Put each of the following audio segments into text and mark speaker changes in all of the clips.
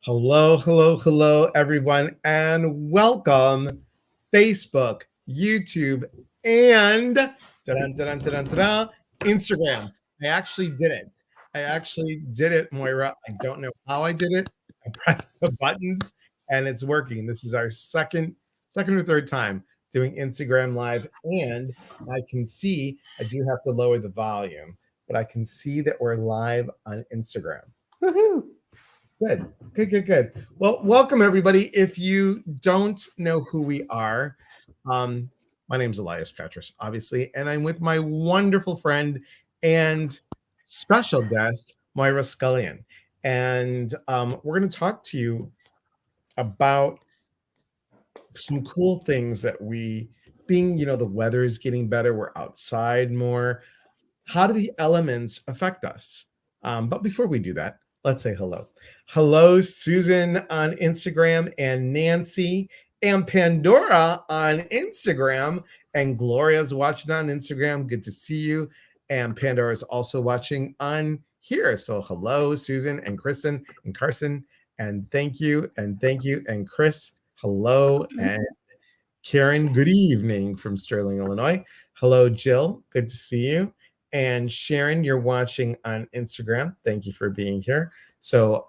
Speaker 1: Hello, everyone, and welcome Facebook, YouTube, and Instagram. I actually did it, Moira. I don't know how I did it. I pressed the buttons, and it's working. This is our second or third time doing Instagram Live, and I can see I do have to lower the volume, but I can see that we're live on Instagram.
Speaker 2: Woohoo!
Speaker 1: Good. Well, welcome everybody. If you don't know who we are, my name's Elias Petrus, obviously, and I'm with my wonderful friend and special guest, Moira Scullion. And we're going to talk to you about some cool things that the weather is getting better, we're outside more. How do the elements affect us? But before we do that, let's say hello. Hello, Susan on Instagram, and Nancy and Pandora on Instagram, and Gloria's watching on Instagram. Good to see you. And Pandora is also watching on here. So hello, Susan and Kristen and Carson, and thank you. And Chris, hello, and Karen, good evening from Sterling, Illinois. Hello, Jill. Good to see you. And Sharon, you're watching on Instagram. Thank you for being here. So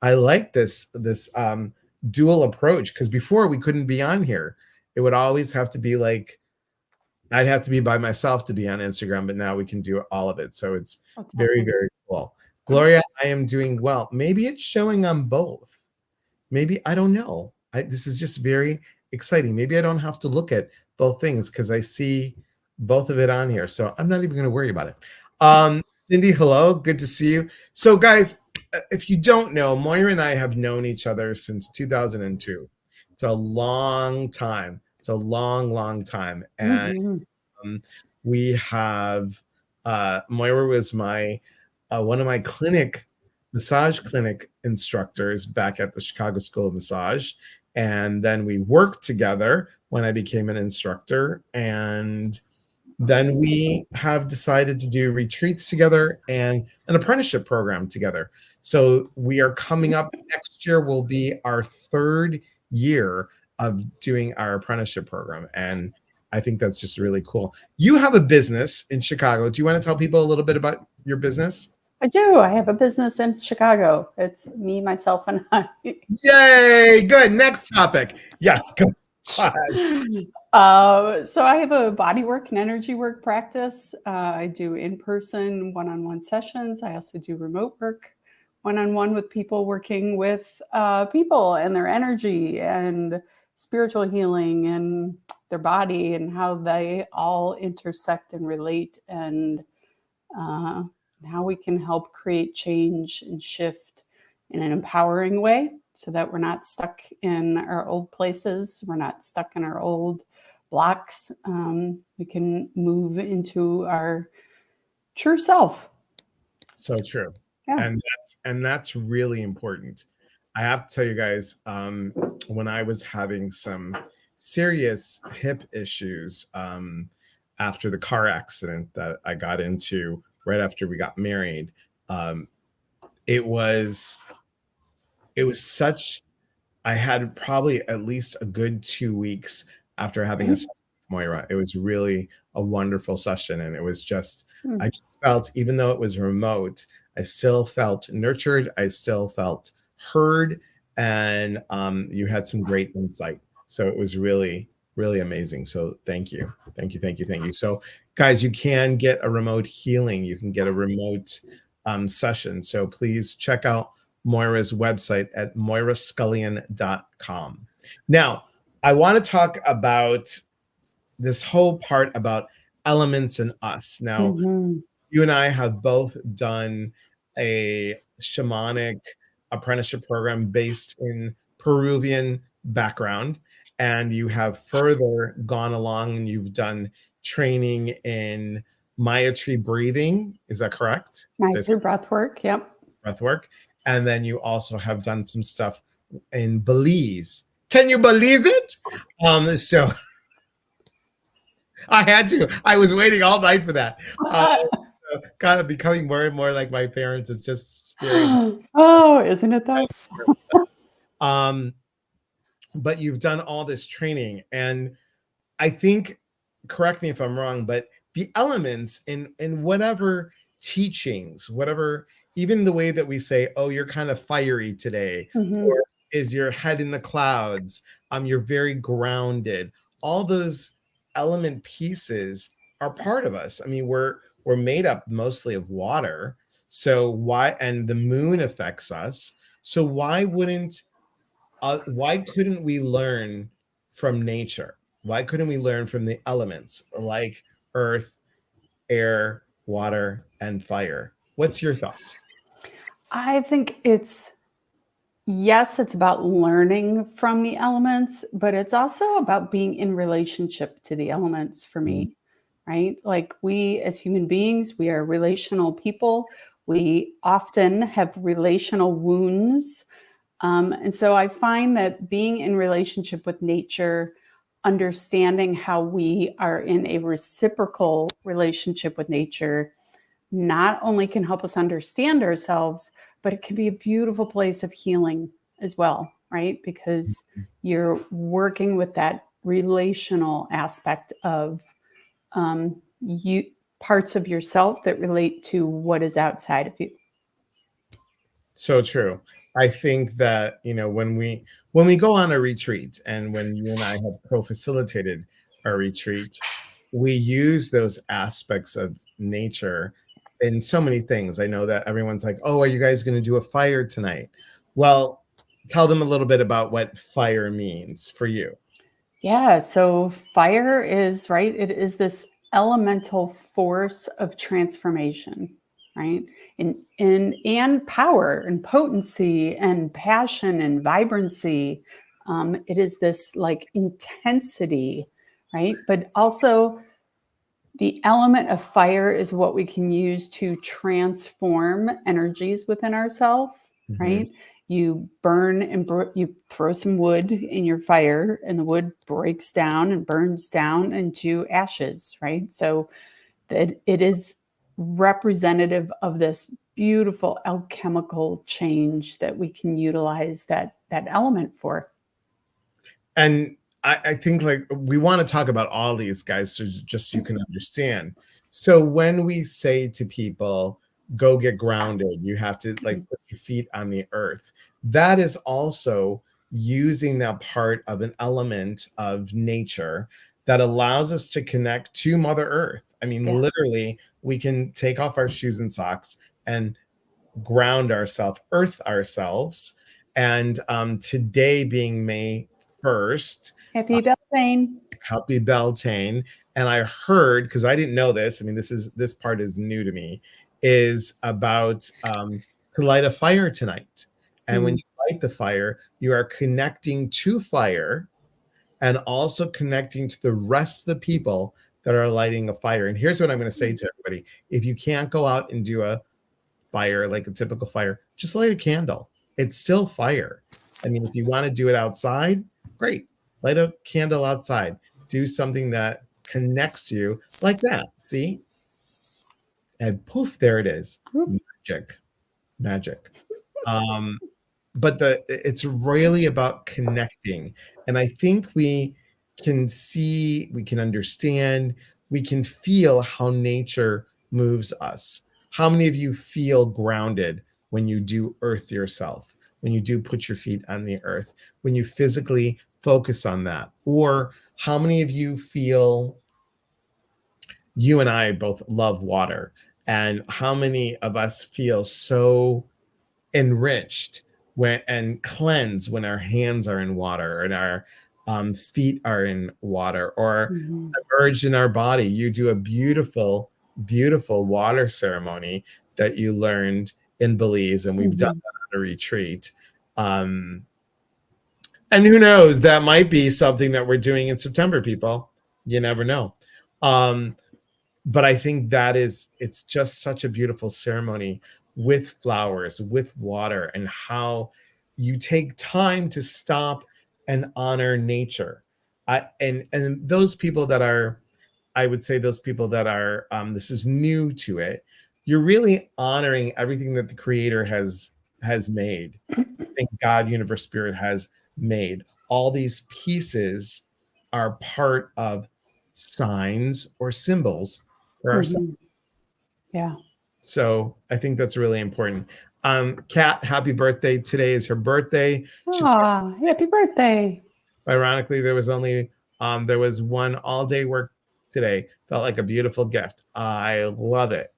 Speaker 1: I like this dual approach, because before we couldn't be on here. It would always have to be like I'd have to be by myself to be on Instagram, but now we can do all of it. So it's very, very cool. Gloria, I am doing well. Maybe it's showing on both. Maybe, I don't know. This is just very exciting. Maybe I don't have to look at both things because I see both of it on here. So I'm not even going to worry about it. Cindy, hello. Good to see you. So guys, if you don't know, Moira and I have known each other since 2002. It's a long time. It's a long time. And we have, Moira was one of my massage clinic instructors back at the Chicago School of Massage. And then we worked together when I became an instructor. And then we have decided to do retreats together and an apprenticeship program together. So we are coming up next year will be our third year of doing our apprenticeship program. And I think that's just really cool. You have a business in Chicago. Do you want to tell people a little bit about your business?
Speaker 2: I do. I have a business in Chicago. It's me, myself, and I.
Speaker 1: Yay! Good. Next topic. Yes. Go
Speaker 2: ahead. So I have a bodywork and energy work practice. I do in-person one-on-one sessions. I also do remote work one-on-one with people, working with people and their energy and spiritual healing and their body and how they all intersect and relate, and how we can help create change and shift in an empowering way so that we're not stuck in our old places. We're not stuck in our old blocks. We can move into our true self.
Speaker 1: So true. Yeah. And that's really important. I have to tell you guys, when I was having some serious hip issues after the car accident that I got into right after we got married, it was such, I had probably at least a good 2 weeks after having a session with Moira. It was really a wonderful session. And it was just, I just felt, even though it was remote, I still felt nurtured. I still felt heard. And you had some great insight. So it was really, really amazing. So thank you. So guys, you can get a remote healing. You can get a remote session. So please check out Moira's website at moirascullion.com. Now, I want to talk about this whole part about elements and us. Now, you and I have both done a shamanic apprenticeship program based in Peruvian background, and you have further gone along and you've done training in Maya tree breathing. Is that correct?
Speaker 2: Maya tree breath work. Yep.
Speaker 1: Breath work. And then you also have done some stuff in Belize. Can you believe it? So I had to. I was waiting all night for that. kind of becoming more and more like my parents. It's just scary.
Speaker 2: Oh, isn't it though?
Speaker 1: Um, but you've done all this training, and I think, correct me if I'm wrong, but the elements in whatever teachings, whatever, even the way that we say, oh, you're kind of fiery today,
Speaker 2: Mhm.
Speaker 1: or is your head in the clouds, you're very grounded. All those element pieces are part of us. I mean, we're made up mostly of water. So why, and the moon affects us. So why couldn't we learn from nature? Why couldn't we learn from the elements like earth, air, water, and fire? What's your thought?
Speaker 2: I think it's yes, it's about learning from the elements, but it's also about being in relationship to the elements for
Speaker 1: Mhm.
Speaker 2: me, right? Like we as human beings, we are relational people. We often have relational wounds. And so I find that being in relationship with nature, understanding how we are in a reciprocal relationship with nature, not only can help us understand ourselves, but it can be a beautiful place of healing as well, right? Because you're working with that relational aspect of you parts of yourself that relate to what is outside of you.
Speaker 1: So true. I think that, when we go on a retreat, and when you and I have co-facilitated a retreat, we use those aspects of nature in so many things. I know that everyone's like, "Oh, are you guys going to do a fire tonight?" Well, tell them a little bit about what fire means for you.
Speaker 2: Yeah, so fire is, right? It is this elemental force of transformation, right? And power and potency and passion and vibrancy. It is this like intensity, right? But also the element of fire is what we can use to transform energies within ourselves,
Speaker 1: Mhm.
Speaker 2: right? You burn and you throw some wood in your fire, and the wood breaks down and burns down into ashes, right? So that it is representative of this beautiful alchemical change that we can utilize that element for.
Speaker 1: And I think, like, we want to talk about all these guys, so just so you can understand. So when we say to people, go get grounded, you have to like
Speaker 2: Mhm.
Speaker 1: put your feet on the earth. That is also using that part of an element of nature that allows us to connect to Mother Earth. I mean,
Speaker 2: Yeah.
Speaker 1: literally, we can take off our shoes and socks and ground ourselves, earth ourselves. And today being May 1st, uh,
Speaker 2: Happy Beltane.
Speaker 1: happy Beltane. And I heard, because I didn't know this, I mean, this part is new to me, is about to light a fire tonight. And when
Speaker 2: Mm,
Speaker 1: you light the fire, you are connecting to fire and also connecting to the rest of the people that are lighting a fire. And here's what I'm going to say
Speaker 2: mm,
Speaker 1: to everybody: if you can't go out and do a fire, like a typical fire, just light a candle. It's still fire. I mean, if you want to do it outside, great. Light a candle outside. Do something that connects you like that. See? And poof, there it is.
Speaker 2: mm.
Speaker 1: Magic. Magic. Um, but it's really about connecting. And I think we can see, we can understand, we can feel how nature moves us. How many of you feel grounded when you do earth yourself, when you do put your feet on the earth, when you physically focus on that? Or how many of you feel, you and I both love water, and how many of us feel so enriched when and cleansed when our hands are in water and our feet are in water, or
Speaker 2: Mhm.
Speaker 1: immersed in our body? You do a beautiful, beautiful water ceremony that you learned in Belize, and we've done
Speaker 2: Mhm.
Speaker 1: that on a retreat. Um, and who knows, that might be something that we're doing in September, people. You never know. Um, but I think it's just such a beautiful ceremony with flowers, with water, and how you take time to stop and honor nature. And those people that are, I would say, those people that are, this is new to it, you're really honoring everything that the creator has made. Think God, universe, spirit has made. All these pieces are part of signs or symbols for ourselves.
Speaker 2: Mhm. Yeah.
Speaker 1: So I think that's really important. Kat, happy birthday. Today is her birthday. She,
Speaker 2: Ah, happy birthday.
Speaker 1: ironically, there was one all-day work today. Felt like a beautiful gift. I love it.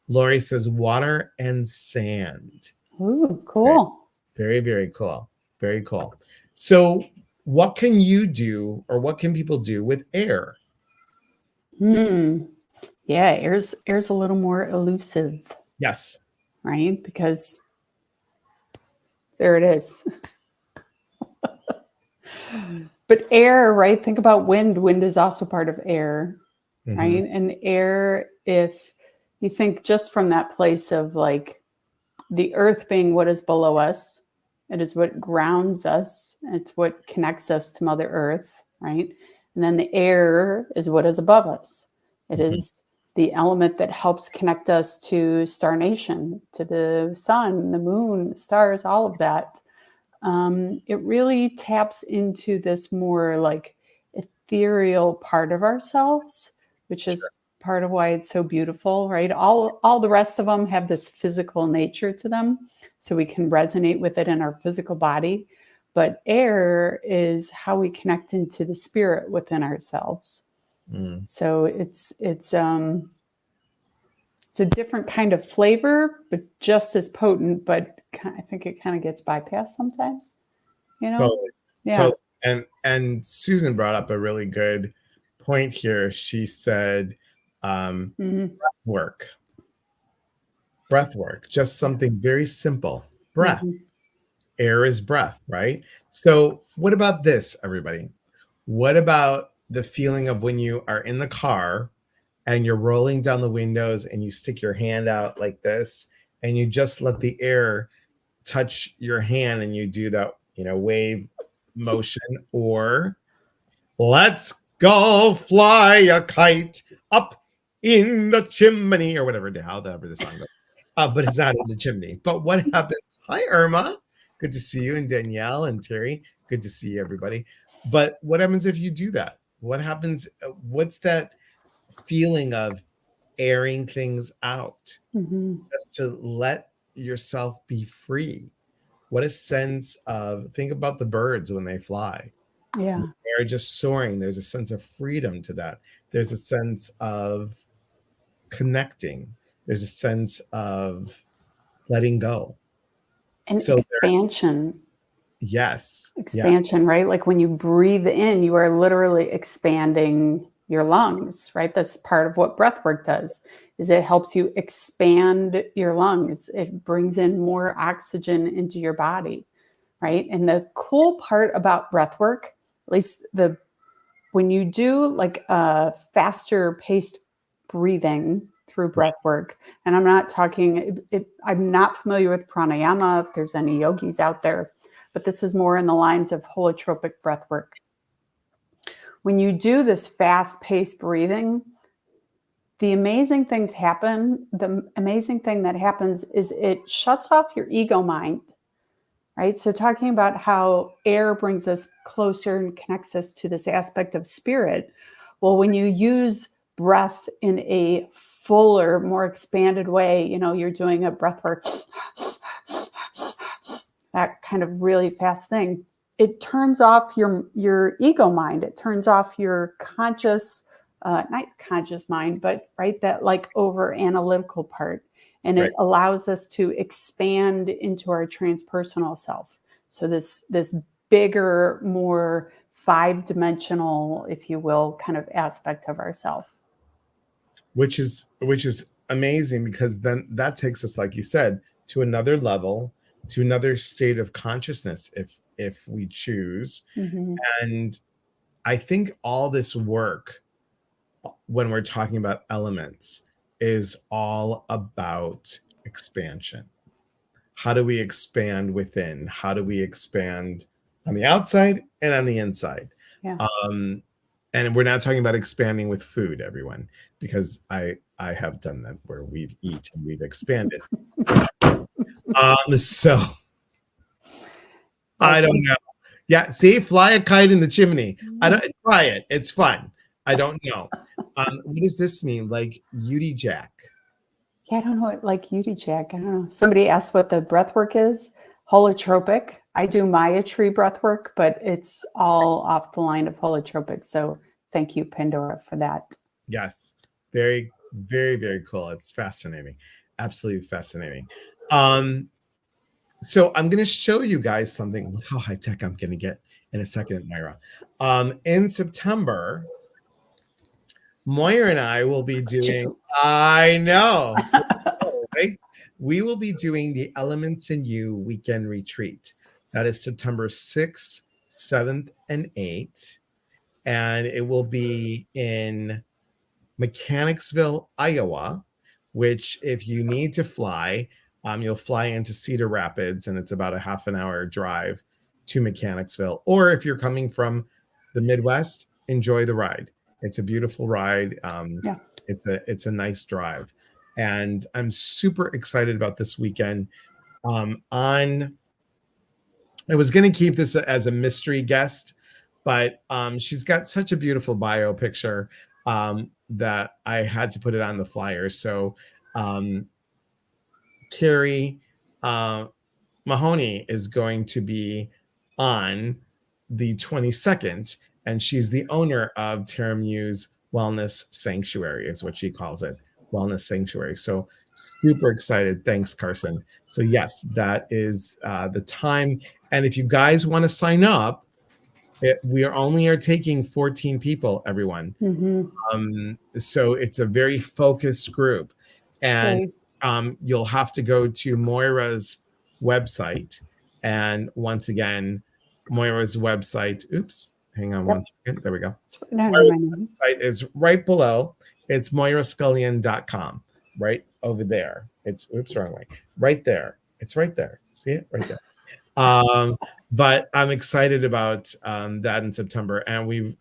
Speaker 1: Lori says water and sand.
Speaker 2: Ooh,
Speaker 1: Very,
Speaker 2: cool.
Speaker 1: very, very cool. Very cool. So what can you do or what can people do with air?
Speaker 2: Hmm. Yeah, air's a little more elusive,
Speaker 1: Yes.
Speaker 2: right? Because there it is. But air, right? Think about wind. Wind is also part of air,
Speaker 1: Hmm.
Speaker 2: right? And air, if you think just from that place of like the earth being what is below us, it is what grounds us, it's what connects us to Mother Earth, right? And then the air is what is above us. It
Speaker 1: Hmm.
Speaker 2: is the element that helps connect us to Star Nation, to the sun, the moon, the stars, all of that. It really taps into this more like ethereal part of ourselves, which
Speaker 1: Sure.
Speaker 2: is part of why it's so beautiful, right? All the rest of them have this physical nature to them, so we can resonate with it in our physical body. But air is how we connect into the spirit within ourselves.
Speaker 1: Mm.
Speaker 2: So it's a different kind of flavor, but just as potent. But I think it kind of gets bypassed sometimes. You know?
Speaker 1: Totally.
Speaker 2: Yeah.
Speaker 1: Totally. And Susan brought up a really good point here. She said, um,
Speaker 2: Mhm.
Speaker 1: work, breath work, just
Speaker 2: Yeah.
Speaker 1: something very simple. Breath.
Speaker 2: Mhm.
Speaker 1: Air is breath, right? So, what about this, everybody? What about the feeling of when you are in the car and you're rolling down the windows and you stick your hand out like this and you just let the air touch your hand and you do that, wave motion, or let's go fly a kite up in the chimney or however the song goes. But it's not in the chimney. But what happens? Hi, Irma. Good to see you, and Danielle and Terry. Good to see everybody. But what happens if you do that? What happens? What's that feeling of airing things out?
Speaker 2: Mhm.
Speaker 1: Just to let yourself be free. What a sense of, think about the birds when they fly.
Speaker 2: Yeah.
Speaker 1: They're just soaring. There's a sense of freedom to that. There's a sense of connecting. There's a sense of letting go.
Speaker 2: And
Speaker 1: So there,
Speaker 2: expansion.
Speaker 1: yes, yeah,
Speaker 2: Expansion, right? Like when you breathe in, you are literally expanding your lungs, right? That's part of what breath work does, is it helps you expand your lungs. It brings in more oxygen into your body, right? And the cool part about breath work, at least the when you do like a faster paced breathing through
Speaker 1: right.
Speaker 2: breath work, and I'm not talking, I'm not familiar with pranayama, if there's any yogis out there, but this is more in the lines of holotropic breath work. When you do this fast paced breathing, the amazing things happen. The amazing thing that happens is it shuts off your ego mind, right? So, talking about how air brings us closer and connects us to this aspect of spirit. Well, when you use breath in a fuller, more expanded way, you're doing a breath work, that kind of really fast thing. It turns off your ego mind. It turns off your conscious, not conscious mind, but right, that like over analytical part, and
Speaker 1: Right.
Speaker 2: it allows us to expand into our transpersonal self. So this bigger, more five-dimensional, if you will, kind of aspect of ourself.
Speaker 1: Which is amazing, because then that takes us, like you said, to another level, to another state of consciousness, if we choose.
Speaker 2: Mm-hmm.
Speaker 1: And I think all this work, when we're talking about elements, is all about expansion. How do we expand within? How do we expand on the outside and on the inside?
Speaker 2: Yeah.
Speaker 1: Um, and we're not talking about expanding with food, everyone, because I have done that where we've eaten, we've expanded. So I don't know. Yeah, see, fly a kite in the chimney. I don't try it. It's fun. I don't know. What does this mean? Like Udi Jack.
Speaker 2: Yeah, I don't know what, like Udi Jack. I don't know. Somebody asked what the breath work is. Holotropic. I do Maya tree breath work, but it's all off the line of holotropic. So thank you, Pandora, for that.
Speaker 1: Yes. Very, very, very cool. It's fascinating. Absolutely fascinating. So I'm going to show you guys something. Look how high tech I'm going to get in a second, Moira. In September, Moira and I will be doing, I know, right? We will be doing the Elements in You weekend retreat. That is September 6th, 7th, and 8th. And it will be in Mechanicsville, Iowa, which if you need to fly, you'll fly into Cedar Rapids, and it's about a half an hour drive to Mechanicsville. Or if you're coming from the Midwest, enjoy the ride. It's a beautiful ride.
Speaker 2: Yeah.
Speaker 1: It's a nice drive, and I'm super excited about this weekend. I was going to keep this as a mystery guest, but she's got such a beautiful bio picture that I had to put it on the flyer. So Carrie Mahoney is going to be on the 22nd, and she's the owner of Terra Muse Wellness Sanctuary, is what she calls it, Wellness Sanctuary. So super excited. Thanks, Carson. So yes, that is the time. And if you guys want to sign up, we are taking 14 people, everyone. So it's a very focused group. And you'll have to go to Moira's website. And once again, Moira's website, oops, hang on one second. There we go. Moira's website is right below. It's moirascullion.com, right over there. It's, oops, wrong way. Right there. It's right there. See it? Right there. But I'm excited about that in September, and we're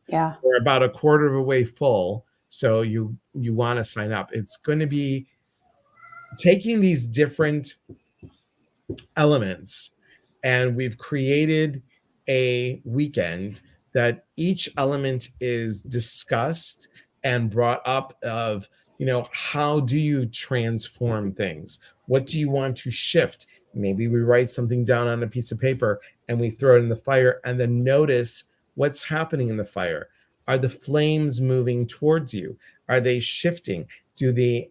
Speaker 1: about a quarter of a way full. So you want to sign up. It's going to be taking these different elements, and we've created a weekend that each element is discussed and brought up of, how do you transform things? What do you want to shift? Maybe we write something down on a piece of paper and we throw it in the fire, and then notice what's happening in the fire. Are the flames moving towards you? Are they shifting? Do the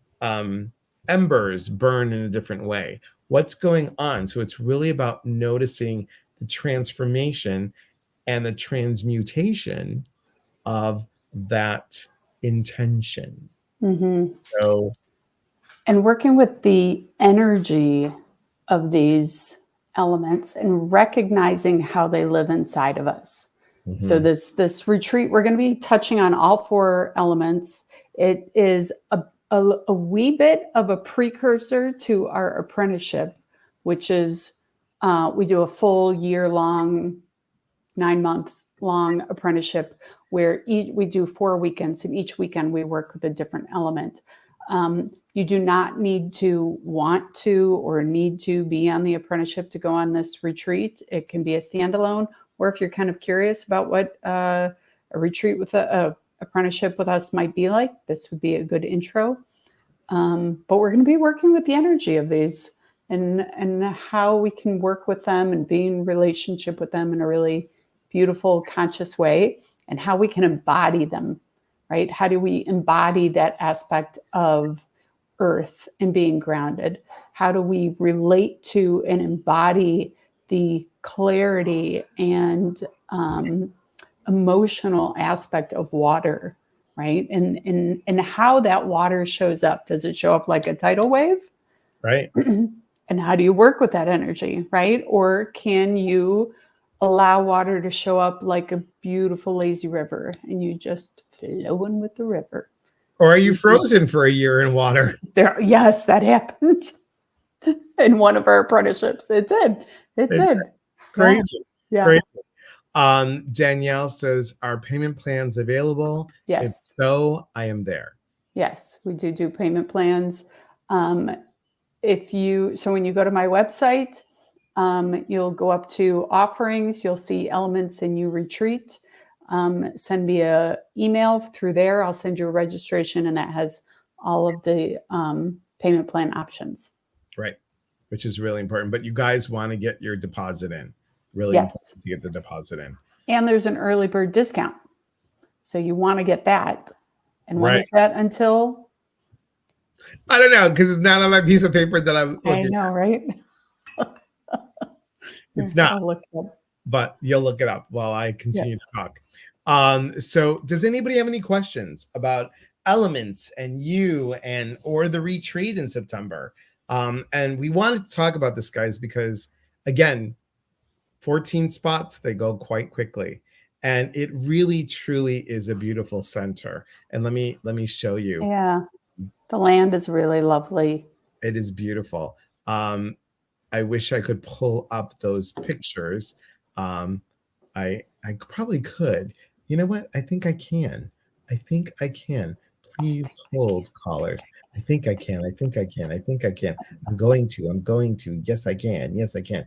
Speaker 1: embers burn in a different way? What's going on? So it's really about noticing the transformation and the transmutation of that intention. So,
Speaker 2: and working with the energy of these elements and recognizing how they live inside of us. So this retreat, we're going to be touching on all 4 elements. It is a wee bit of a precursor to our apprenticeship, which is we do a full year-long, 9 months long apprenticeship where we do 4 weekends, and each weekend we work with a different element. You do not need to want to or need to be on the apprenticeship to go on this retreat. It can be a standalone, or if you're kind of curious about what a retreat with a apprenticeship with us might be like, this would be a good intro. But we're going to be working with the energy of these and how we can work with them and be in relationship with them in a really beautiful, conscious way, and how we can embody them, right? How do we embody that aspect of earth and being grounded? How do we relate to and embody the clarity and emotional aspect of water, right? And how that water shows up. Does it show up like a tidal wave?
Speaker 1: Right.
Speaker 2: And how do you work with that energy, right? Or can you allow water to show up like a beautiful lazy river and you just flowing with the river?
Speaker 1: Or are you frozen for a year in water?
Speaker 2: Yes, that happened in one of our apprenticeships. It did.
Speaker 1: Crazy.
Speaker 2: Yeah.
Speaker 1: Crazy. Danielle says, are payment plans available?
Speaker 2: Yes.
Speaker 1: If so, I am there.
Speaker 2: Yes, we do payment plans. Um, so when you go to my website, you'll go up to offerings, you'll see elements in you retreat. Send me a email through there. I'll send you a registration, and that has all of the payment plan options.
Speaker 1: Right. Which is really important. But you guys want to get your deposit in. Really
Speaker 2: Yes.
Speaker 1: important to get the deposit in.
Speaker 2: And there's an early bird discount. So you want to get that. And when
Speaker 1: Right.
Speaker 2: is that until?
Speaker 1: I don't know, because it's not on that piece of paper that I'm
Speaker 2: I
Speaker 1: looking
Speaker 2: know,
Speaker 1: at.
Speaker 2: right?
Speaker 1: It's
Speaker 2: Here,
Speaker 1: not,
Speaker 2: I'll look it up.
Speaker 1: but you'll look it up while I continue
Speaker 2: Yes.
Speaker 1: to talk. So does anybody have any questions about elements and you and or the retreat in September? And we wanted to talk about this, guys, because again, 14 spots, they go quite quickly. And it really truly is a beautiful center. And let me show you.
Speaker 2: Yeah. The land is really lovely.
Speaker 1: It is beautiful. I wish I could pull up those pictures. I probably could. You know what? I think I can. I think I can. Please hold, callers. I think I can. I think I can. I think I can. I'm going to. I'm going to. Yes, I can. Yes, I can.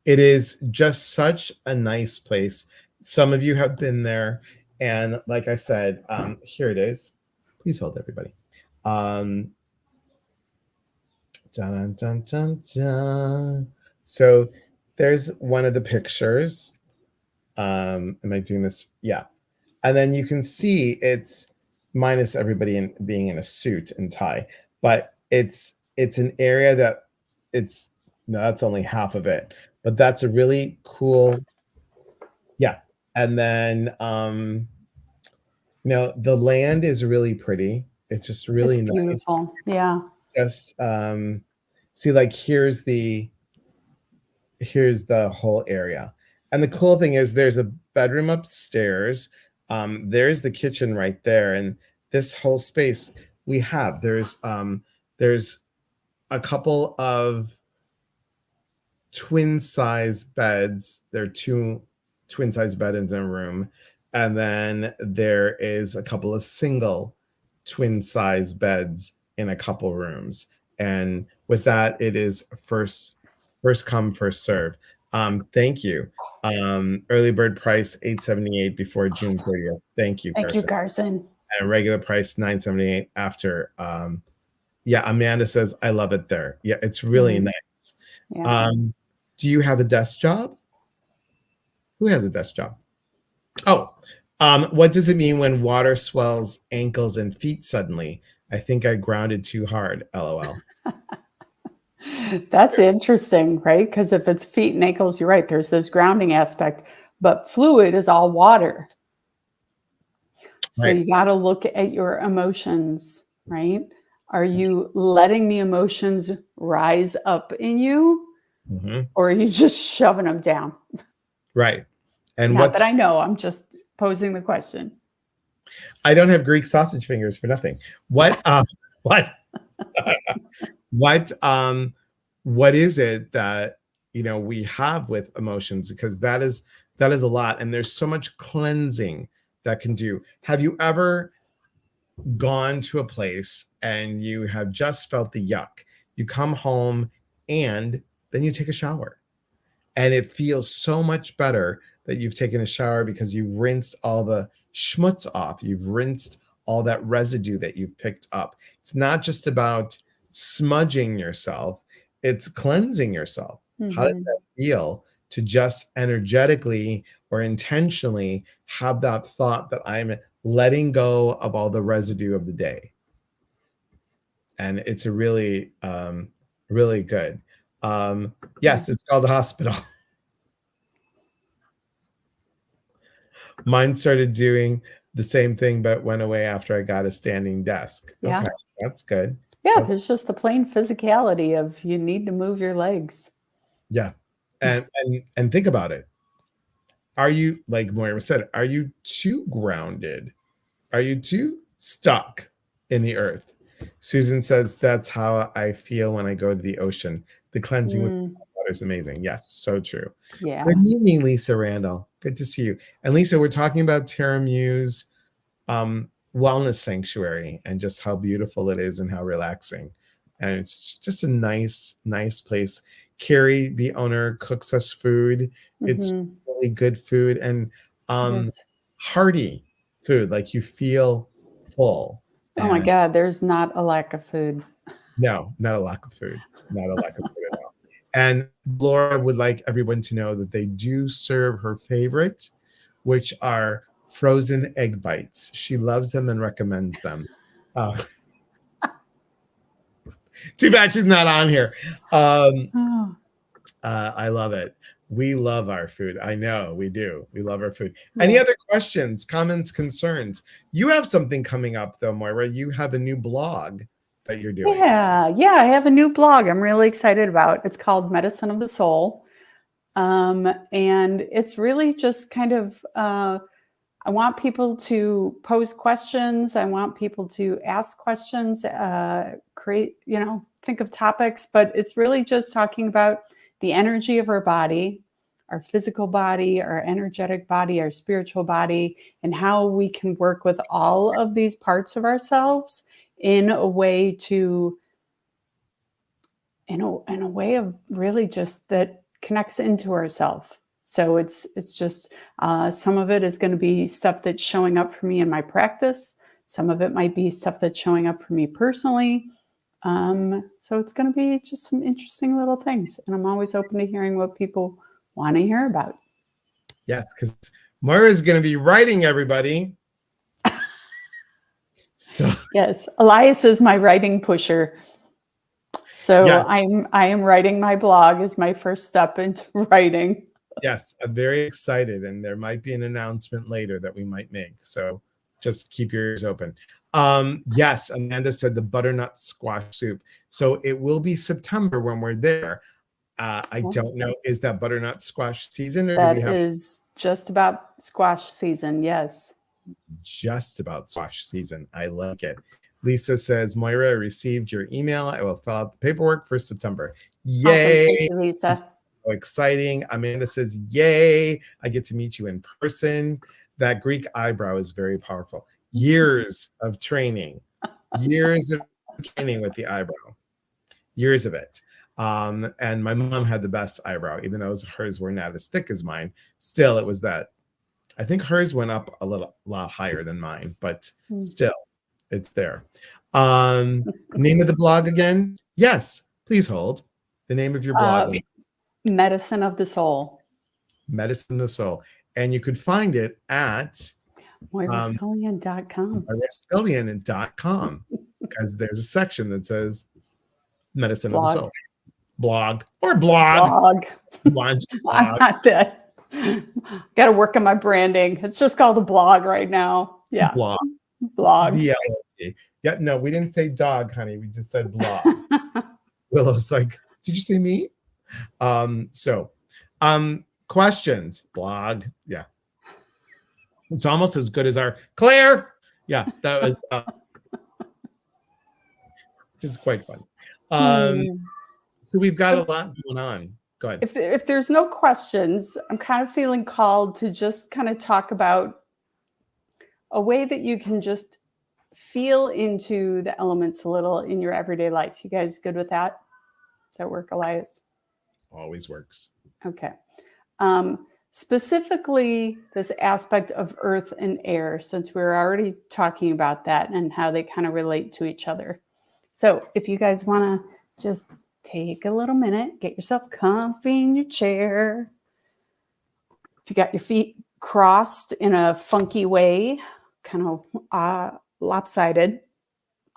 Speaker 1: It is just such a nice place. Some of you have been there, and like I said, here it is. Please hold, everybody. Dun, dun, dun, dun, dun. So there's one of the pictures. Am I doing this? Yeah. And then you can see it's minus everybody being in a suit and tie, but it's an area that it's no, that's only half of it, but that's a really cool, yeah. And then the land is really pretty. It's just
Speaker 2: It's
Speaker 1: really nice.
Speaker 2: beautiful. Yeah.
Speaker 1: Just see, like here's the whole area. And the cool thing is there's a bedroom upstairs. There's the kitchen right there. And this whole space there's a couple of twin size beds. There are two twin size beds in a room. And then there is a couple of single twin size beds in a couple rooms. And with that, it is first come, first serve. Thank you. Early bird price $878 before June 30th. Thank you,
Speaker 2: Thank you,
Speaker 1: Carson.
Speaker 2: Carson.
Speaker 1: And regular price $978 after. Yeah, Amanda says I love it there. Yeah, it's really nice.
Speaker 2: Yeah.
Speaker 1: Do you have a desk job? Who has a desk job? Oh, what does it mean when water swells ankles and feet suddenly? I think I grounded too hard. LOL.
Speaker 2: That's interesting, right? Because if it's feet and ankles, you're right, there's this grounding aspect, but fluid is all water. So
Speaker 1: Right.
Speaker 2: you got to look at your emotions, right? Are you letting the emotions rise up in you, or are you just shoving them down?
Speaker 1: Right. And
Speaker 2: Not that I know, I'm just posing the question.
Speaker 1: I don't have Greek sausage fingers for nothing. What what what is it that we have with emotions? Because that is a lot, and there's so much cleansing that can do. Have you ever gone to a place and you have just felt the yuck? You come home and then you take a shower, and it feels so much better that you've taken a shower because you've rinsed all the schmutz off. You've rinsed all that residue that you've picked up. It's not just about smudging yourself, it's cleansing yourself. How does that feel to just energetically or intentionally have that thought that I'm letting go of all the residue of the day? And it's a really, really good. Yes, it's called the hospital. Mine started doing the same thing, but went away after I got a standing desk.
Speaker 2: Yeah.
Speaker 1: Okay, that's good.
Speaker 2: Yeah, there's just the plain physicality of you need to move your legs.
Speaker 1: Yeah. And think about it. Are you, like Moira said, are you too grounded? Are you too stuck in the earth? Susan says, that's how I feel when I go to the ocean. The cleansing with water is amazing. Yes, so true.
Speaker 2: Yeah.
Speaker 1: Good evening, Lisa Randall. Good to see you. And Lisa, we're talking about Terra Muse wellness sanctuary, and just how beautiful it is and how relaxing. And it's just a nice place. Carrie, the owner, cooks us food. It's
Speaker 2: Mhm.
Speaker 1: really good food and
Speaker 2: It
Speaker 1: um,
Speaker 2: is.
Speaker 1: hearty food. Like you feel full.
Speaker 2: Oh my
Speaker 1: And
Speaker 2: God, there's not a lack of food.
Speaker 1: no, not a lack of food. Not a lack of food at all. And Laura would like everyone to know that they do serve her favorite, which are frozen egg bites. She loves them and recommends them. Uh, too bad she's not on here. Um,
Speaker 2: Oh,
Speaker 1: I love it. We love our food. I know we do. We love our food. Any
Speaker 2: yeah.
Speaker 1: other questions, comments, concerns? You have something coming up though, Moira. You have a new blog that you're doing.
Speaker 2: Yeah, I have a new blog I'm really excited about. It's called Medicine of the Soul. And it's really just kind of, I want people to pose questions. I want people to ask questions, create, think of topics, but it's really just talking about the energy of our body, our physical body, our energetic body, our spiritual body, and how we can work with all of these parts of ourselves in a way to in a way of really just that connects into ourself. So it's just some of it is going to be stuff that's showing up for me in my practice. Some of it might be stuff that's showing up for me personally. So it's going to be just some interesting little things, and I'm always open to hearing what people want to hear about.
Speaker 1: Yes, because Moira is going to be writing everybody. So
Speaker 2: Yes, Elias is my writing pusher. So
Speaker 1: yes,
Speaker 2: I am writing my blog as my first step into writing.
Speaker 1: yes, I'm very excited, and there might be an announcement later that we might make. So just keep your ears open. Yes, Amanda said the butternut squash soup. So it will be September when we're there. I don't know, is that butternut squash season, or do we
Speaker 2: That
Speaker 1: have
Speaker 2: is just about squash season. Yes.
Speaker 1: just about squash season? I like it. Lisa says, Moira, I received your email. I will fill out the paperwork for September.
Speaker 2: Awesome. Thank
Speaker 1: Yay!
Speaker 2: you, Lisa.
Speaker 1: So exciting. Amanda says, yay, I get to meet you in person. That Greek eyebrow is very powerful. Years of training, years of training with the eyebrow, years of it. And my mom had the best eyebrow, even though hers were not as thick as mine. Still, it was that. I think hers went up a lot higher than mine, but still, it's there. Name of the blog again? Yes, please hold. The name of your blog
Speaker 2: Uh,
Speaker 1: was
Speaker 2: Medicine of the Soul.
Speaker 1: Medicine of the Soul. And you could find it at um,
Speaker 2: MoiraScullion.com.
Speaker 1: reside.com because there's a section that says Medicine of the
Speaker 2: Blog.
Speaker 1: Soul. Blog or blog.
Speaker 2: Blog.
Speaker 1: Blog.
Speaker 2: I'm not that. Got to work on my branding. It's just called a blog right now. Yeah.
Speaker 1: Blog.
Speaker 2: Blog.
Speaker 1: BLOG. Yeah, no, we didn't say dog, honey. We just said blog. Willow's like, did you say me? So questions, blog. Yeah. It's almost as good as our Claire. Yeah, that was just quite fun. So we've got a lot going on. Go ahead.
Speaker 2: If there's no questions, I'm kind of feeling called to just kind of talk about a way that you can just feel into the elements a little in your everyday life. You guys good with that? Does that work, Elias?
Speaker 1: Always works.
Speaker 2: Okay. Specifically, this aspect of earth and air, since we were already talking about that and how they kind of relate to each other. So if you guys want to just take a little minute, get yourself comfy in your chair. If you got your feet crossed in a funky way, kind of lopsided,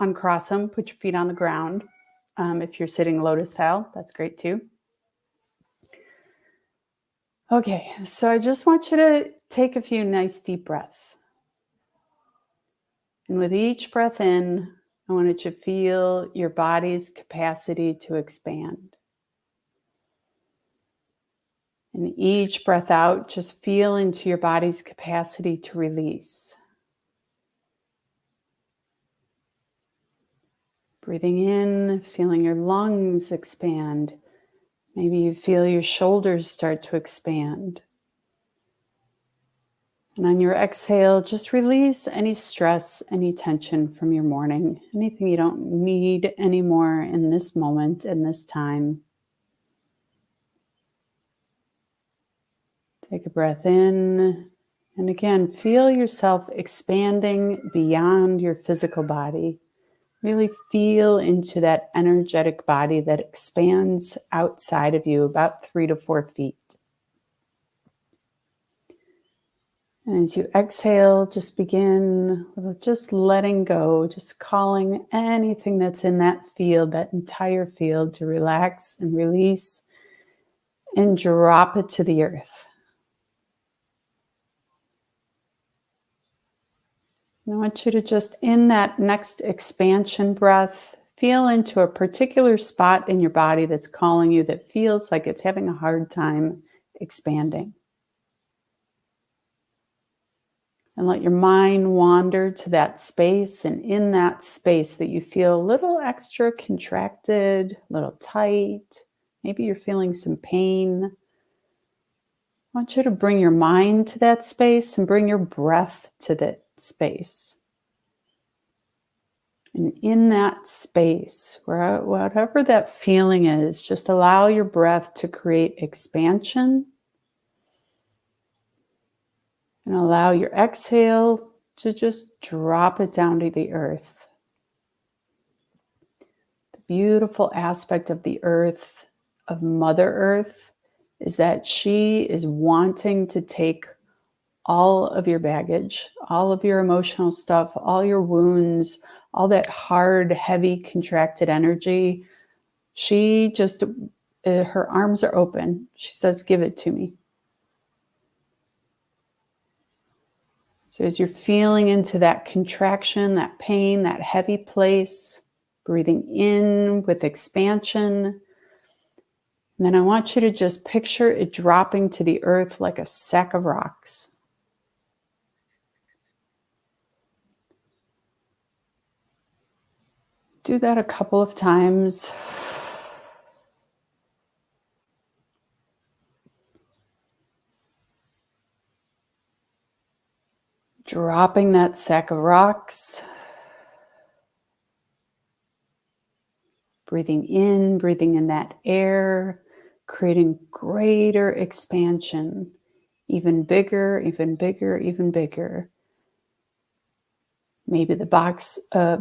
Speaker 2: uncross them, put your feet on the ground. If you're sitting lotus style, that's great too. Okay, so I just want you to take a few nice deep breaths. And with each breath in, I want you to feel your body's capacity to expand. And each breath out, just feel into your body's capacity to release. Breathing in, feeling your lungs expand. Maybe you feel your shoulders start to expand. And on your exhale, just release any stress, any tension from your morning, anything you don't need anymore in this moment, in this time. Take a breath in. And again, feel yourself expanding beyond your physical body. Really feel into that energetic body that expands outside of you about 3 to 4 feet. And as you exhale, just begin with just letting go, just calling anything that's in that field, that entire field, to relax and release and drop it to the earth. And I want you to just, in that next expansion breath, feel into a particular spot in your body that's calling you, that feels like it's having a hard time expanding. And let your mind wander to that space. And in that space that you feel a little extra contracted, a little tight, maybe you're feeling some pain, I want you to bring your mind to that space and bring your breath to that space. And in that space, where whatever that feeling is, just allow your breath to create expansion, and allow your exhale to just drop it down to the earth. The beautiful aspect of the earth, of Mother Earth, is that she is wanting to take all of your baggage, all of your emotional stuff, all your wounds, all that hard, heavy, contracted energy. She just, her arms are open. She says, give it to me. So as you're feeling into that contraction, that pain, that heavy place, breathing in with expansion, and then I want you to just picture it dropping to the earth like a sack of rocks. Do that a couple of times. Dropping that sack of rocks. Breathing in that air, creating greater expansion, even bigger, even bigger, even bigger. Maybe the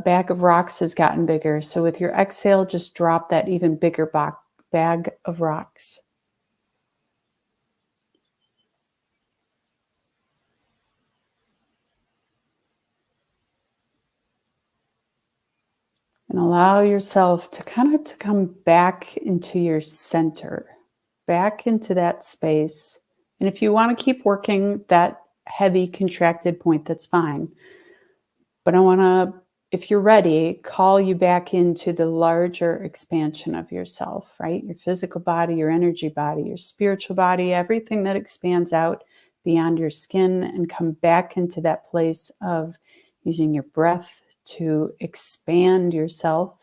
Speaker 2: bag of rocks has gotten bigger. So with your exhale, just drop that even bigger bag of rocks. And allow yourself to come back into your center, back into that space. And if you want to keep working that heavy contracted point, that's fine. But I want to, if you're ready, call you back into the larger expansion of yourself, right? Your physical body, your energy body, your spiritual body, everything that expands out beyond your skin, and come back into that place of using your breath to expand yourself,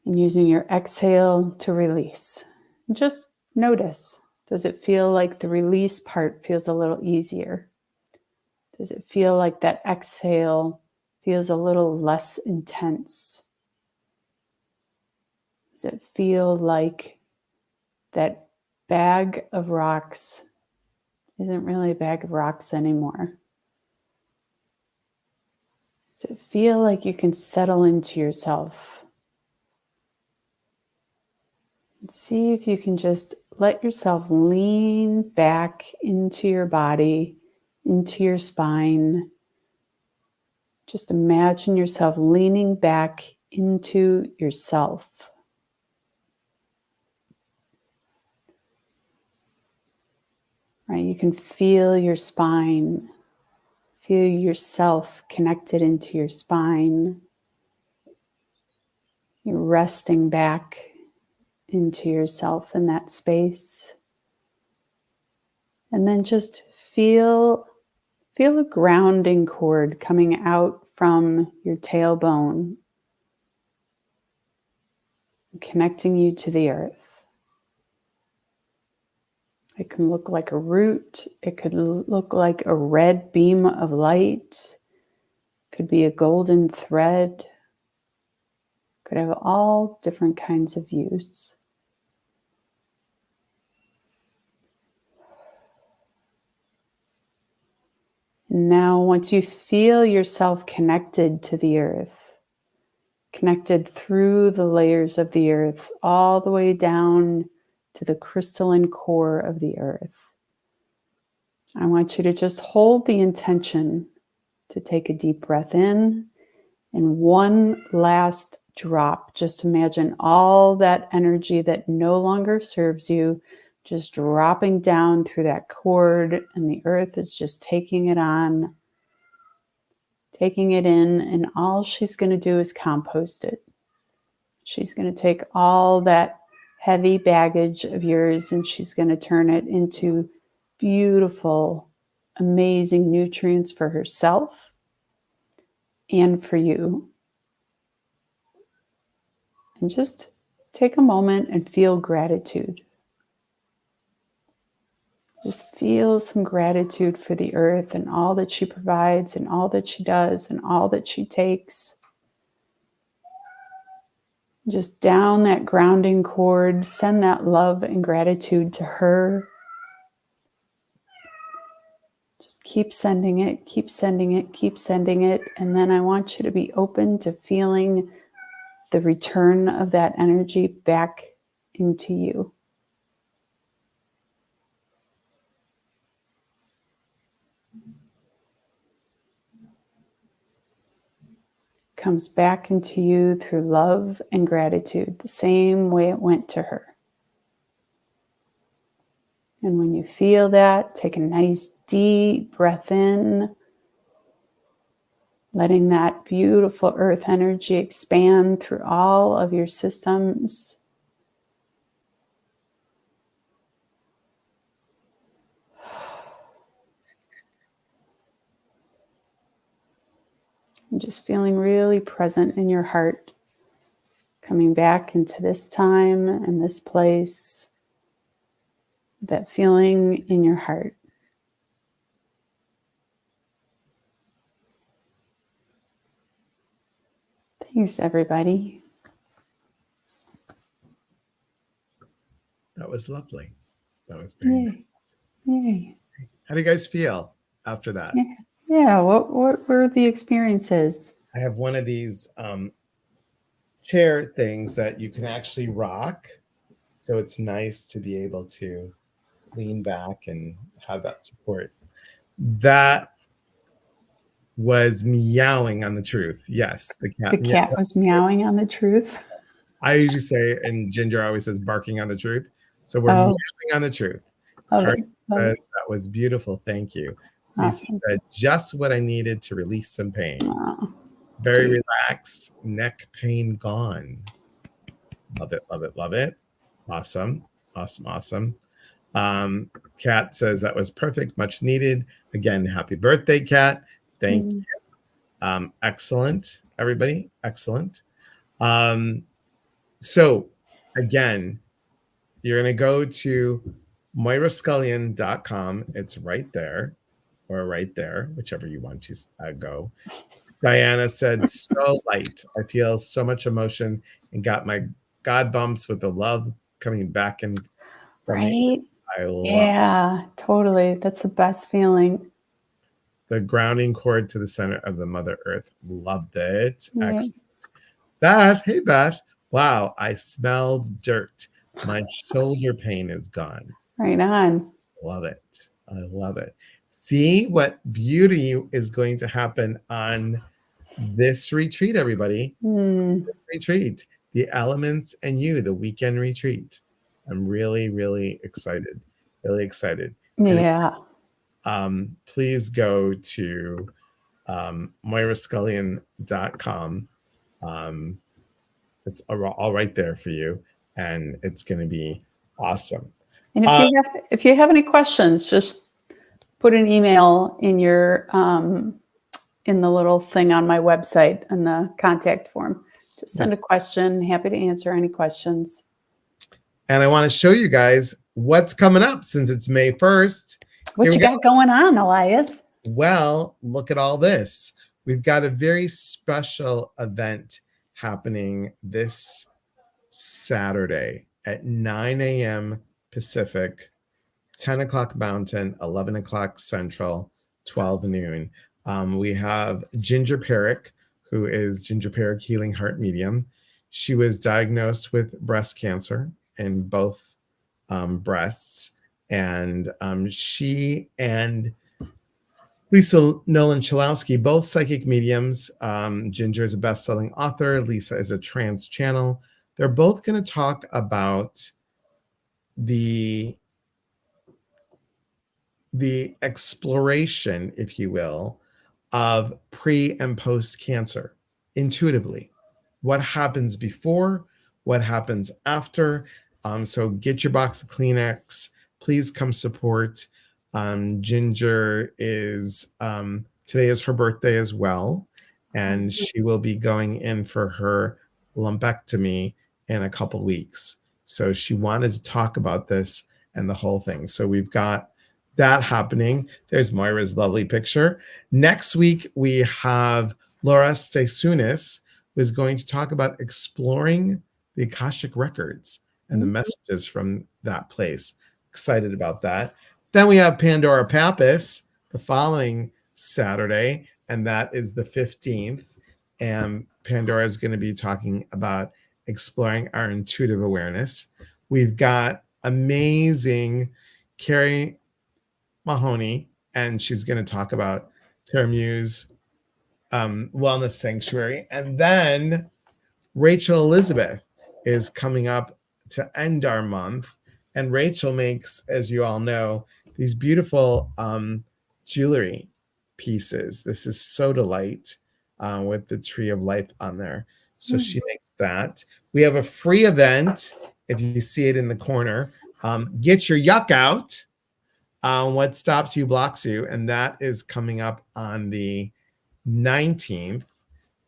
Speaker 2: and using your exhale to release. Just notice, does it feel like the release part feels a little easier? Does it feel like that exhale feels a little less intense? Does it feel like that bag of rocks isn't really a bag of rocks anymore? Does it feel like you can settle into yourself? And see if you can just let yourself lean back into your body, into your spine. Just imagine yourself leaning back into yourself. Right? You can feel your spine, feel yourself connected into your spine. You're resting back into yourself in that space. And then just feel a grounding cord coming out from your tailbone, connecting you to the earth. It can look like a root. It could look like a red beam of light. Could be a golden thread. Could have all different kinds of use. And now, once you feel yourself connected to the earth, connected through the layers of the earth, all the way down to the crystalline core of the earth, I want you to just hold the intention to take a deep breath in, and one last drop. Just imagine all that energy that no longer serves you just dropping down through that cord, and the earth is just taking it on, taking it in, and all she's going to do is compost it. She's going to take all that heavy baggage of yours and she's going to turn it into beautiful, amazing nutrients for herself and for you. And just take a moment and feel gratitude. Just feel some gratitude for the earth and all that she provides and all that she does and all that she takes. Just down that grounding cord, send that love and gratitude to her. Just keep sending it, keep sending it, keep sending it. And then I want you to be open to feeling the return of that energy back into you. Comes back into you through love and gratitude, the same way it went to her. And when you feel that, take a nice deep breath in, letting that beautiful earth energy expand through all of your systems. And just feeling really present in your heart, coming back into this time and this place, that feeling in your heart. Thanks, everybody.
Speaker 1: That was lovely. That was very nice.
Speaker 2: Yay.
Speaker 1: How do you guys feel after that?
Speaker 2: Yeah. What were the experiences?
Speaker 1: I have one of these chair things that you can actually rock. So it's nice to be able to lean back and have that support. That was meowing on the truth. Yes, the cat.
Speaker 2: The cat was meowing on the truth.
Speaker 1: I usually say, and Ginger always says barking on the truth. So we're meowing on the truth. Carson says that was beautiful. Thank you. Lisa said just what I needed to release some pain. Very sweet. Relaxed, neck pain gone. Love it, love it, love it. Awesome, awesome, awesome. Kat says that was perfect, much needed. Again, happy birthday, Kat. Thank you. Excellent, everybody. Excellent. So again, you're going to go to moirascullion.com. It's right there or right there, whichever you want to go. Diana said, so light. I feel so much emotion and got my God bumps with the love coming back in.
Speaker 2: Right? I love it. Totally. That's the best feeling.
Speaker 1: The grounding cord to the center of the Mother Earth. Loved it. Yeah. Excellent. Beth, hey, Beth. Wow, I smelled dirt. My shoulder pain is gone.
Speaker 2: Right on.
Speaker 1: Love it. I love it. See what beauty is going to happen on this retreat, everybody. This retreat, the elements and you, the weekend retreat. I'm really, really excited. Really excited.
Speaker 2: Yeah.
Speaker 1: And, please go to moirascullion.com. It's all right there for you, and it's going to be awesome.
Speaker 2: And if you have any questions, just put an email in your in the little thing on my website in the contact form. Just send a question. Happy to answer any questions.
Speaker 1: And I want to show you guys what's coming up since it's May 1st? Here
Speaker 2: What
Speaker 1: we
Speaker 2: you
Speaker 1: go.
Speaker 2: got going on, Elias?
Speaker 1: Well, look at all this. We've got a very special event happening this Saturday at 9 a.m. Pacific, 10 o'clock Mountain, 11 o'clock Central, 12 noon. We have Ginger Perrick, who is Ginger Perrick Healing Heart Medium. She was diagnosed with breast cancer in both breasts. And she and Lisa Nolan Chalowski, both psychic mediums. Ginger is a best-selling author. Lisa is a trans channel. They're both going to talk about the exploration, if you will, of pre and post cancer intuitively. What happens before? What happens after? So get your box of Kleenex. Please come support. Ginger is today is her birthday as well, and she will be going in for her lumpectomy in a couple weeks. So she wanted to talk about this and the whole thing. So we've got that happening. There's Moira's lovely picture. Next week, we have Laura Stasunis, who is going to talk about exploring the Akashic Records and the messages from that place. Excited about that. Then we have Pandora Pappas the following Saturday, and that is the 15th. And Pandora is going to be talking about exploring our intuitive awareness. We've got amazing Carrie Mahoney, and she's going to talk about Termu's Wellness Sanctuary. And then Rachel Elizabeth is coming up to end our month. And Rachel makes, as you all know, these beautiful jewelry pieces. This is Sodalite with the Tree of Life on there. So she makes that. We have a free event, if you see it in the corner. Get your yuck out. What stops you blocks you, and that is coming up on the 19th.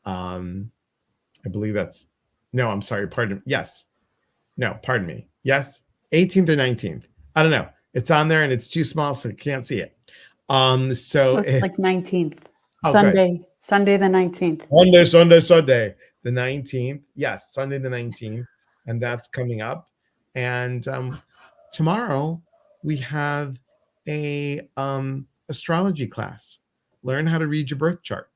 Speaker 1: I believe that's I'm sorry, pardon. Yes. No, pardon me. Yes, 18th or 19th. I don't know. It's on there and it's too small, so I can't see it. So
Speaker 2: it's like 19th.
Speaker 1: Oh,
Speaker 2: Sunday the 19th.
Speaker 1: Sunday. The 19th. Yes, Sunday the 19th. And that's coming up. And tomorrow we have a astrology class. Learn how to read your birth chart.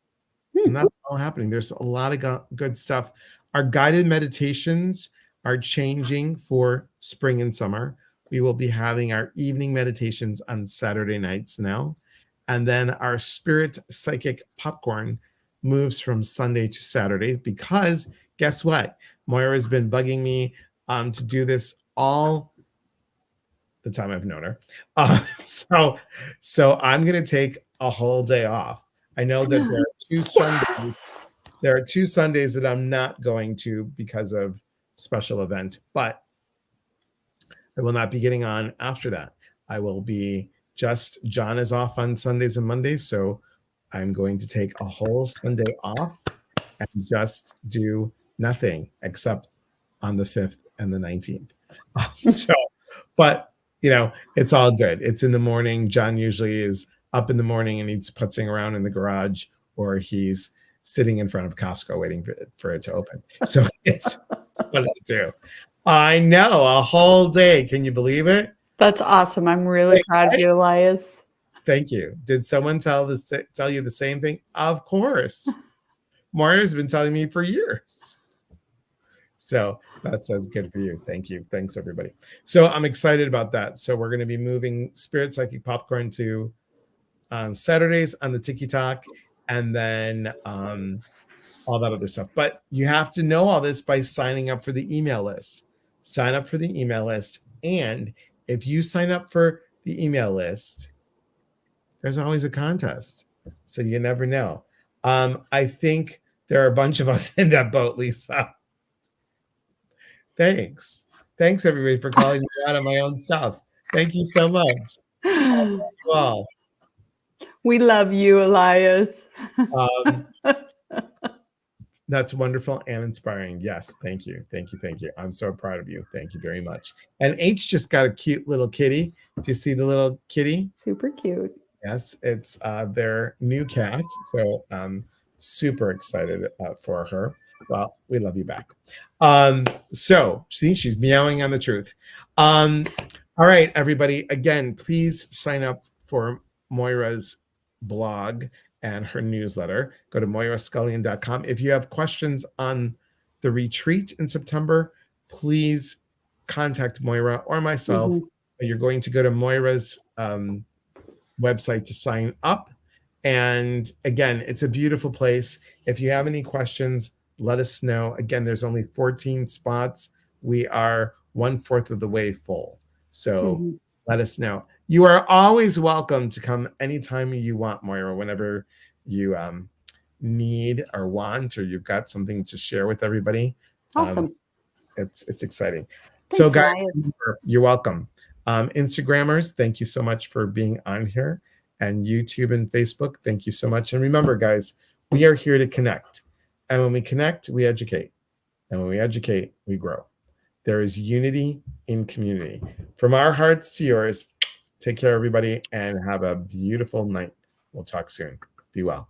Speaker 1: And that's all happening. There's a lot of good stuff. Our guided meditations are changing for spring and summer. We will be having our evening meditations on Saturday nights now. And then our spirit psychic popcorn moves from Sunday to Saturday because guess what? Moira has been bugging me to do this all the time I've known her. So I'm going to take a whole day off. I know that there are two Sundays. There are 2 Sundays that I'm not going to because of special event, but I will not be getting on after that. I will be John is off on Sundays and Mondays, so I'm going to take a whole Sunday off and just do nothing except on the 5th and the 19th. But it's all good. It's in the morning. John usually is up in the morning and he's putzing around in the garage, or he's sitting in front of Costco waiting for it to open. So it's fun to do. I know, a whole day. Can you believe it?
Speaker 2: That's awesome. I'm really proud of you, Elias.
Speaker 1: Thank you. Did someone tell you the same thing? Of course. Maria's been telling me for years. So that says good for you. Thank you. Thanks, everybody. So I'm excited about that. So we're going to be moving Spirit Psychic Popcorn to on Saturdays on the TikTok, and then all that other stuff. But you have to know all this by signing up for the email list. Sign up for the email list. And if you sign up for the email list, there's always a contest. So you never know. I think there are a bunch of us in that boat, Lisa. Thanks. Thanks, everybody, for calling me out on my own stuff. Thank you so much. You all.
Speaker 2: We love you, Elias.
Speaker 1: That's wonderful and inspiring. Yes, thank you. Thank you. Thank you. I'm so proud of you. Thank you very much. And H just got a cute little kitty. Do you see the little kitty?
Speaker 2: Super cute.
Speaker 1: Yes, it's their new cat. So super excited for her. Well, we love you back. So see, she's meowing on the truth. All right, everybody. Again, please sign up for Moira's blog and her newsletter. Go to moirascullion.com. If you have questions on the retreat in September, please contact Moira or myself.
Speaker 2: Mhm.
Speaker 1: You're going to go to Moira's website to sign up. And again, it's a beautiful place. If you have any questions, let us know. Again, there's only 14 spots. We are 1/4 of the way full. So
Speaker 2: Mhm.
Speaker 1: let us know. You are always welcome to come anytime you want, Moira, whenever you need or want, or you've got something to share with everybody. Um,
Speaker 2: Awesome.
Speaker 1: it's exciting. So,
Speaker 2: Thanks,
Speaker 1: guys,
Speaker 2: Elias.
Speaker 1: you're welcome. Instagrammers, thank you so much for being on here. And YouTube and Facebook, thank you so much. And remember, guys, we are here to connect. And when we connect, we educate. And when we educate, we grow. There is unity in community. From our hearts to yours, take care, everybody, and have a beautiful night. We'll talk soon. Be well.